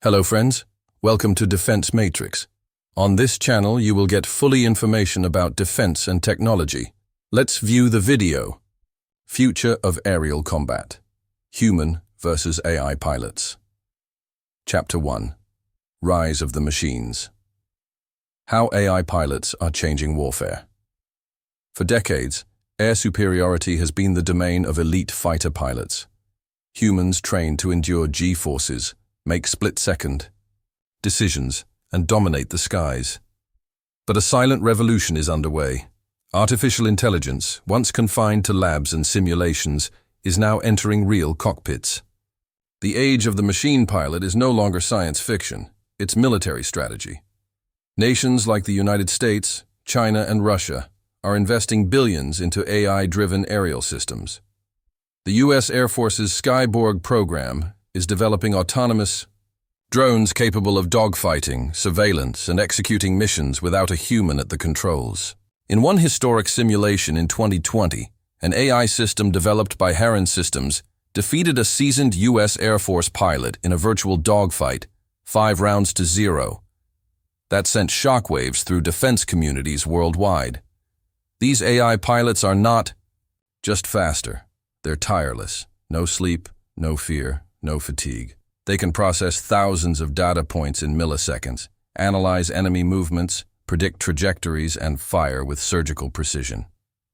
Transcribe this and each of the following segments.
Hello friends, welcome to Defense Matrix. On this channel you will get fully information about defense and technology. Let's view the video. Future of Aerial Combat. Human versus AI Pilots. Chapter 1. Rise of the Machines. How AI pilots are changing warfare. For decades, air superiority has been the domain of elite fighter pilots. Humans trained to endure G-forces, make split-second decisions, and dominate the skies. But a silent revolution is underway. Artificial intelligence, once confined to labs and simulations, is now entering real cockpits. The age of the machine pilot is no longer science fiction, it's military strategy. Nations like the United States, China, and Russia are investing billions into AI-driven aerial systems. The U.S. Air Force's Skyborg program is developing autonomous drones capable of dogfighting, surveillance, and executing missions without a human at the controls. In one historic simulation in 2020, an AI system developed by Heron Systems defeated a seasoned U.S. Air Force pilot in a virtual dogfight, 5 rounds to 0. That sent shockwaves through defense communities worldwide. These AI pilots are not just faster, they're tireless. No sleep, no fear, no fatigue. They can process thousands of data points in milliseconds, analyze enemy movements, predict trajectories, and fire with surgical precision.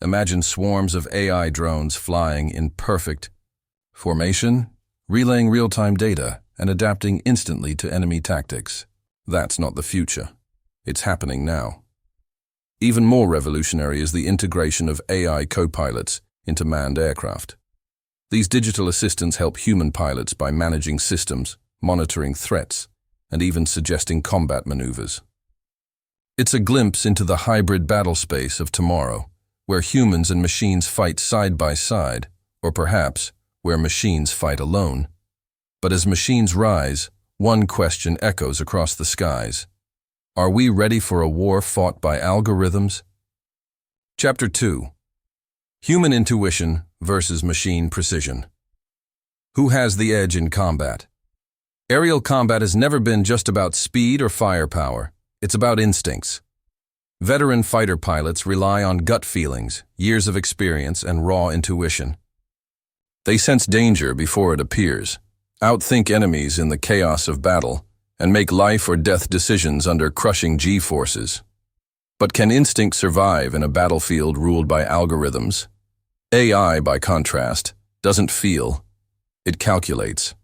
Imagine swarms of AI drones flying in perfect formation, relaying real-time data, and adapting instantly to enemy tactics. That's not the future. It's happening now. Even more revolutionary is the integration of AI co-pilots into manned aircraft. These digital assistants help human pilots by managing systems, monitoring threats, and even suggesting combat maneuvers. It's a glimpse into the hybrid battle space of tomorrow, where humans and machines fight side by side, or perhaps where machines fight alone. But as machines rise, one question echoes across the skies. Are we ready for a war fought by algorithms? Chapter 2. Human intuition versus machine precision. Who has the edge in combat? Aerial combat has never been just about speed or firepower. It's about instincts. Veteran fighter pilots rely on gut feelings, years of experience, and raw intuition. They sense danger before it appears, outthink enemies in the chaos of battle, and make life or death decisions under crushing G-forces. But can instinct survive in a battlefield ruled by algorithms? AI, by contrast, doesn't feel. It calculates.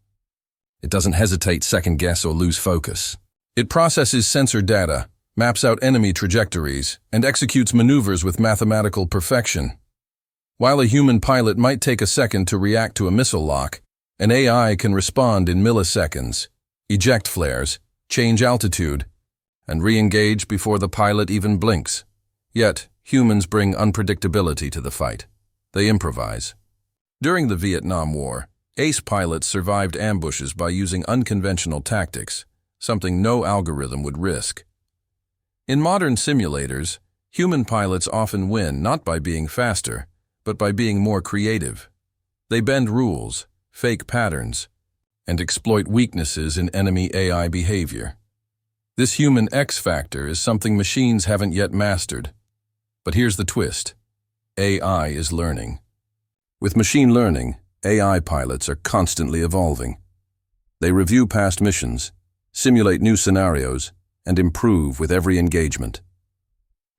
It doesn't hesitate, second-guess, or lose focus. It processes sensor data, maps out enemy trajectories, and executes maneuvers with mathematical perfection. While a human pilot might take a second to react to a missile lock, an AI can respond in milliseconds, eject flares, change altitude, and re-engage before the pilot even blinks. Yet, humans bring unpredictability to the fight. They improvise. During the Vietnam War, ace pilots survived ambushes by using unconventional tactics, something no algorithm would risk. In modern simulators, human pilots often win not by being faster, but by being more creative. They bend rules, fake patterns, and exploit weaknesses in enemy AI behavior. This human X factor is something machines haven't yet mastered. But here's the twist. AI is learning. With machine learning, AI pilots are constantly evolving. They review past missions, simulate new scenarios, and improve with every engagement.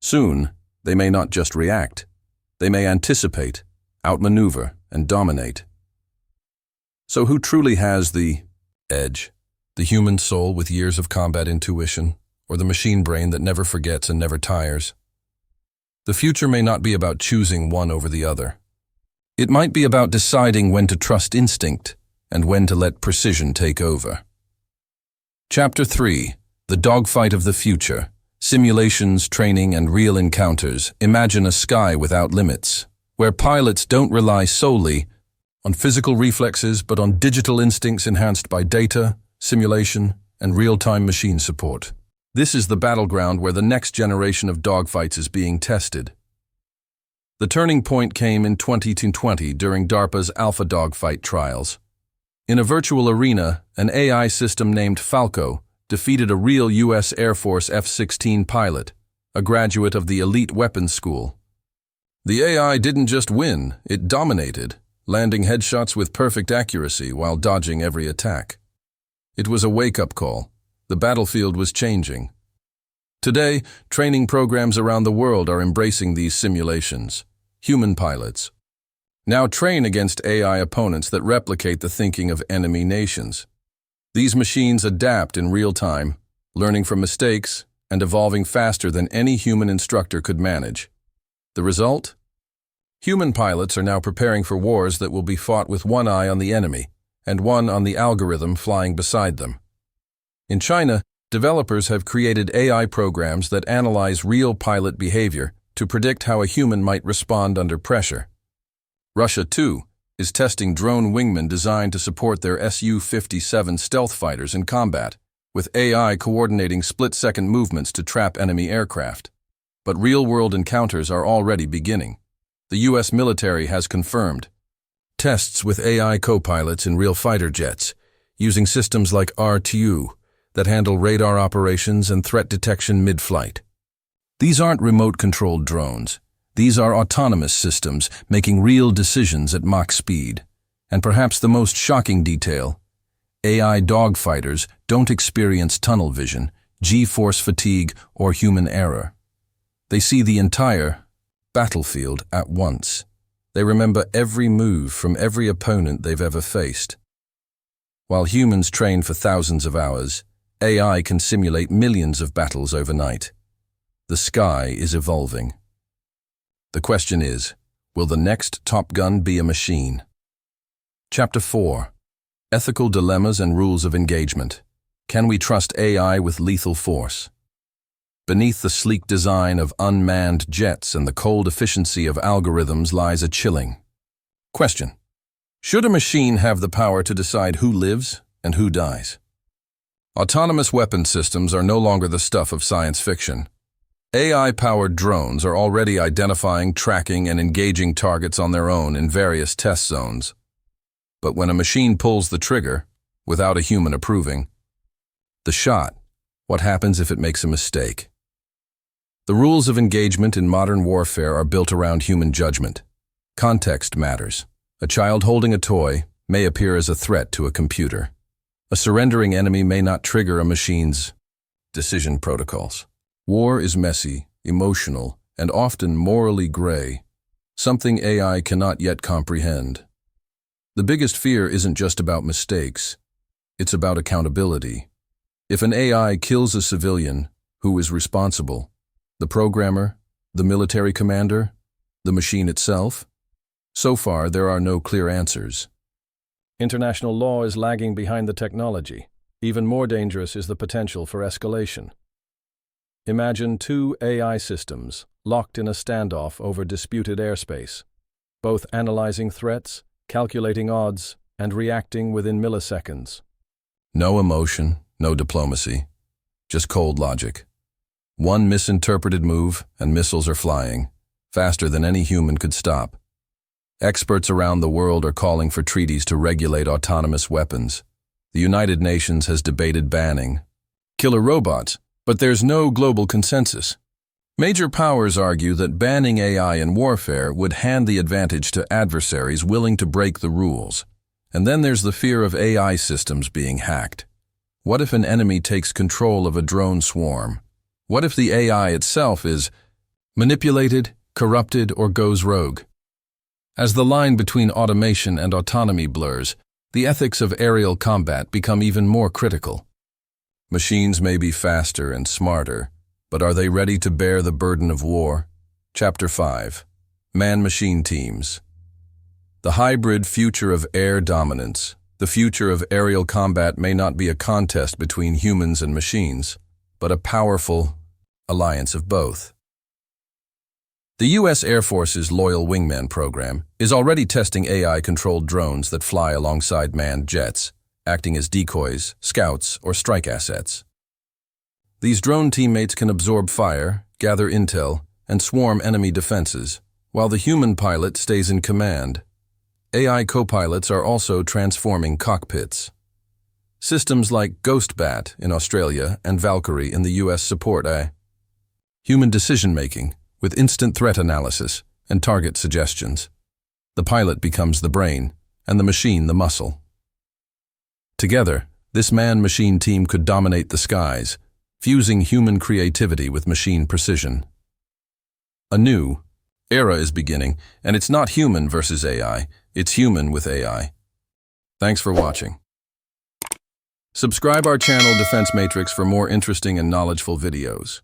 Soon, they may not just react. They may anticipate, outmaneuver, and dominate. So who truly has the edge? The human soul with years of combat intuition, or the machine brain that never forgets and never tires? The future may not be about choosing one over the other. It might be about deciding when to trust instinct and when to let precision take over. Chapter 3. The Dogfight of the Future. Simulations, training, and real encounters. Imagine a sky without limits, where pilots don't rely solely on physical reflexes but on digital instincts enhanced by data, simulation, and real-time machine support. This is the battleground where the next generation of dogfights is being tested. The turning point came in 2020 during DARPA's Alpha Dogfight trials. In a virtual arena, an AI system named Falco defeated a real U.S. Air Force F-16 pilot, a graduate of the elite weapons school. The AI didn't just win, it dominated, landing headshots with perfect accuracy while dodging every attack. It was a wake-up call. The battlefield was changing. Today, training programs around the world are embracing these simulations. Human pilots now train against AI opponents that replicate the thinking of enemy nations. These machines adapt in real time, learning from mistakes and evolving faster than any human instructor could manage. The result? Human pilots are now preparing for wars that will be fought with one eye on the enemy and one on the algorithm flying beside them. In China, developers have created AI programs that analyze real pilot behavior to predict how a human might respond under pressure. Russia, too, is testing drone wingmen designed to support their Su-57 stealth fighters in combat, with AI coordinating split-second movements to trap enemy aircraft. But real-world encounters are already beginning. The U.S. military has confirmed tests with AI co-pilots in real fighter jets, using systems like R2 that handle radar operations and threat detection mid-flight. These aren't remote-controlled drones. These are autonomous systems making real decisions at Mach speed. And perhaps the most shocking detail, AI dogfighters don't experience tunnel vision, G-force fatigue, or human error. They see the entire battlefield at once. They remember every move from every opponent they've ever faced. While humans train for thousands of hours, AI can simulate millions of battles overnight. The sky is evolving. The question is, will the next Top Gun be a machine? Chapter 4. Ethical Dilemmas and Rules of Engagement. Can we trust AI with lethal force? Beneath the sleek design of unmanned jets and the cold efficiency of algorithms lies a chilling question. Should a machine have the power to decide who lives and who dies? Autonomous weapon systems are no longer the stuff of science fiction. AI-powered drones are already identifying, tracking, and engaging targets on their own in various test zones. But when a machine pulls the trigger, without a human approving, what happens if it makes a mistake? The rules of engagement in modern warfare are built around human judgment. Context matters. A child holding a toy may appear as a threat to a computer. A surrendering enemy may not trigger a machine's decision protocols. War is messy, emotional, and often morally gray, something AI cannot yet comprehend. The biggest fear isn't just about mistakes, it's about accountability. If an AI kills a civilian, who is responsible? The programmer? The military commander? The machine itself? So far, there are no clear answers. International law is lagging behind the technology. Even more dangerous is the potential for escalation. Imagine two AI systems locked in a standoff over disputed airspace, both analyzing threats, calculating odds, and reacting within milliseconds. No emotion, no diplomacy, just cold logic. One misinterpreted move and missiles are flying, faster than any human could stop. Experts around the world are calling for treaties to regulate autonomous weapons. The United Nations has debated banning killer robots, but there's no global consensus. Major powers argue that banning AI in warfare would hand the advantage to adversaries willing to break the rules. And then there's the fear of AI systems being hacked. What if an enemy takes control of a drone swarm? What if the AI itself is manipulated, corrupted, or goes rogue? As the line between automation and autonomy blurs, the ethics of aerial combat become even more critical. Machines may be faster and smarter, but are they ready to bear the burden of war? Chapter 5. Man-Machine Teams. The hybrid future of air dominance. The future of aerial combat may not be a contest between humans and machines, but a powerful alliance of both. The U.S. Air Force's Loyal Wingman program is already testing AI-controlled drones that fly alongside manned jets, acting as decoys, scouts, or strike assets. These drone teammates can absorb fire, gather intel, and swarm enemy defenses, while the human pilot stays in command. AI co-pilots are also transforming cockpits. Systems like GhostBat in Australia and Valkyrie in the US support human decision-making with instant threat analysis and target suggestions. The pilot becomes the brain and the machine the muscle. Together, this man-machine team could dominate the skies, fusing human creativity with machine precision. A new era is beginning, and it's not human versus AI, it's human with AI. Thanks for watching. Subscribe our channel Defense Matrix for more interesting and knowledgeful videos.